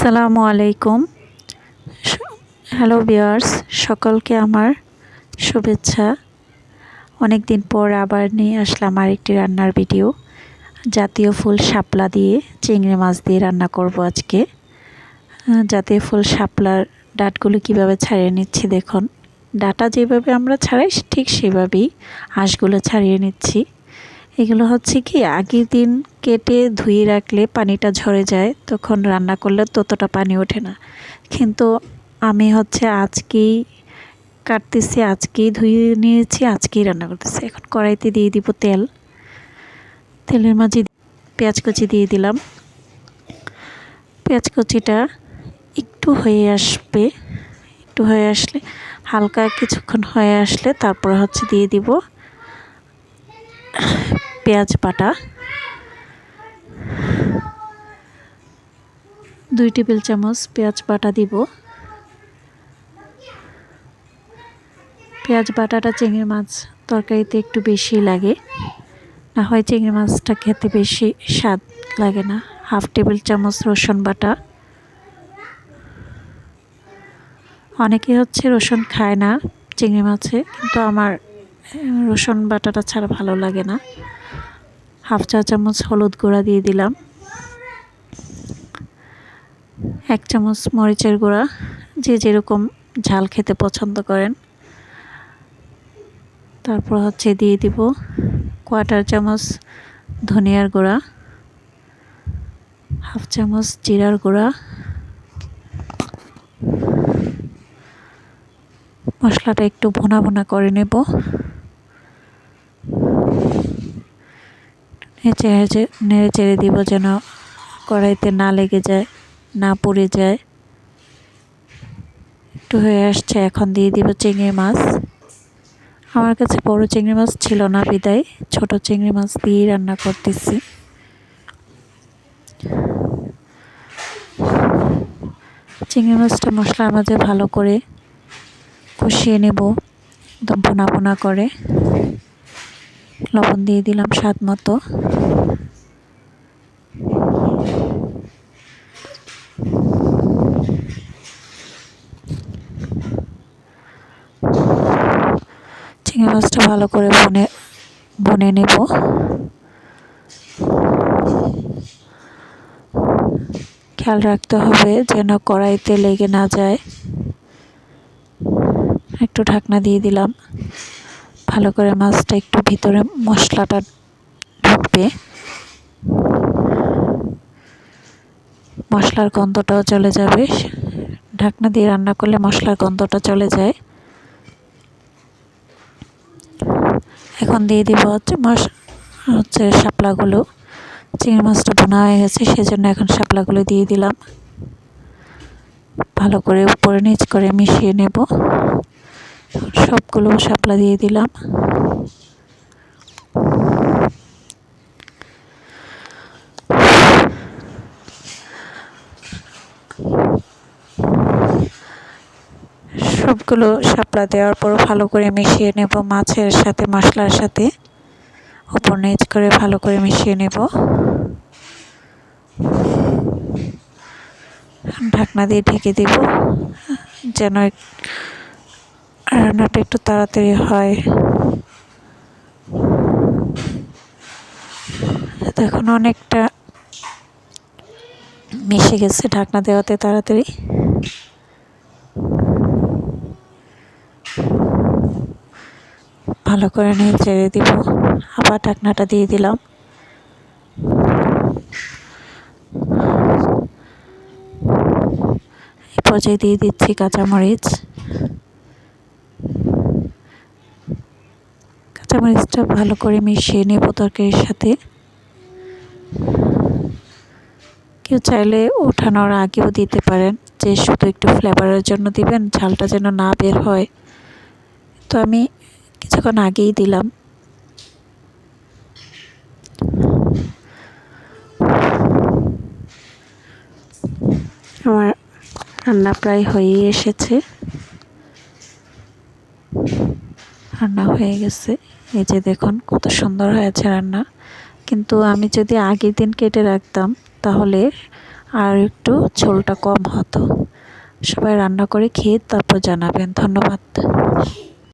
আসসালামু আলাইকুম। Hello viewers, সকলকে আমার শুভেচ্ছা। অনেক দিন পর আবার নিয়ে আসলাম আরেকটি রান্নার ভিডিও। জাতীয় ফুল শাপলা দিয়ে চিংড়ি মাছ দিয়ে রান্না করব আজকে। জাতীয় ফুল শাপলার ডাঁটগুলো কিভাবে ছাড়িয়ে নিচ্ছি দেখুন। ডাঁটা যেভাবে আমরা ছাড়াই ঠিক সেভাবেই আঁশগুলো ছাড়িয়ে নিচ্ছি। এগুলো হচ্ছে কি আগের দিন কেটে ধুয়ে রাখলে পানিটা ঝরে যায়, তখন রান্না করলে ততটা পানি ওঠে না। কিন্তু আমি আজকেই কাটতেছি, আজকেই ধুয়ে নিয়েছি, আজকেই রান্না করতেছি। এখন কড়াইতে দিয়ে দিব তেল। তেলের মাঝে পেঁয়াজ কুচি দিয়ে দিলাম। পেঁয়াজ কুচিটা একটু হয়ে আসবে, একটু হয়ে আসলে হালকা কিছুক্ষণ হয়ে আসলে তারপর দিয়ে দিব পেঁয়াজ বাটা। 2 টেবিল চামচ পেঁয়াজ বাটা দিব। পেঁয়াজ বাটাটা চিংড়ি মাছ তরকারিতে একটু বেশি লাগে, না হয় চিংড়ি মাছটা খেতে বেশি স্বাদ লাগে না। 1/2 টেবিল চামচ রসুন বাটা। অনেকে রসুন খায় না চিংড়ি মাছে, কিন্তু আমার রসুন বাটাটা ছাড়া ভালো লাগে না। 1/2 চা চামচ হলুদ গুঁড়া দিয়ে দিলাম। 1 চামচ মরিচের গুঁড়া, যে যেরকম ঝাল খেতে পছন্দ করেন। তারপর দিয়ে দিব 1/4 চামচ ধনিয়ার গুঁড়া, 1/2 চামচ জিরার গুঁড়া। মশলাটা একটু ভুনা ভুনা করে নেব। নেড়ে চেড়ে দিব যেন কড়াইতে না লেগে যায়, না পুড়ে যায়। একটু হয়ে আসছে, এখন দিয়ে দিব চিংড়ি মাছ। আমার কাছে বড় চিংড়ি মাছ ছিল না বিদায় ছোট চিংড়ি মাছ দিয়ে রান্না করতেছি। চিংড়ি মাছটা মশলার মাঝে ভালো করে কষিয়ে নেব, একদম ভুনা ভুনা করে। লবণ দিয়ে দিলাম স্বাদ মতো। চিংড়ি মাছটা ভালো করে ভুনে নেব। খেয়াল রাখতে হবে যেন কড়াইতে লেগে না যায়। একটু ঢাকনা দিয়ে দিলাম, ভালো করে মাছটা একটু ভিতরে মশলাটা ঢুকবে, মশলার গন্ধটাও চলে যাবে। ঢাকনা দিয়ে রান্না করলে মশলার গন্ধটা চলে যায়। এখন দিয়ে দিব শাপলাগুলো। চিংড়ি মাছটা ভুনা হয়ে গেছে, সেজন্য এখন শাপলাগুলো দিয়ে দিলাম। ভালো করে উপরে নিচ করে মিশিয়ে নেব। সবগুলো শাপলা দিয়ে দিলাম। সবগুলো শাপলা দেওয়ার পর ভালো করে মিশিয়ে নেব মাছের সাথে, মশলার সাথে উপর নিচ করে ভালো করে মিশিয়ে নেব। ঢাকনা দিয়ে ঢেকে দেব যেন রান্নাটা একটু তাড়াতাড়ি হয়। দেখুন অনেকটা মিশে গেছে ঢাকনা দেওয়াতে তাড়াতাড়ি। ভালো করে নেড়ে চেড়ে দিব, আবার ঢাকনাটা দিয়ে দিলাম। এই পর্যায়ে দিয়ে দিচ্ছি কাঁচামরিচ। কাঁচামরিচটা ভালো করে মিশিয়ে নেব তরকারির সাথে। কেউ চাইলে ওঠানোর আগেও দিতে পারেন, যে শুধু একটু ফ্লেভারের জন্য দিবেন, ঝালটা যেন না বের হয়। তো আমি কিছুক্ষণ আগেই দিলাম। আমার রান্না প্রায় হয়েই এসেছে, রান্না হয়ে গেছে। এই যে দেখুন কত সুন্দর হয়েছে রান্না। কিন্তু আমি যদি আগের দিন কেটে রাখতাম তাহলে আর একটু ঝোলটা কম হতো। সবাই রান্না করে খেয়ে তারপর জানাবেন। ধন্যবাদ।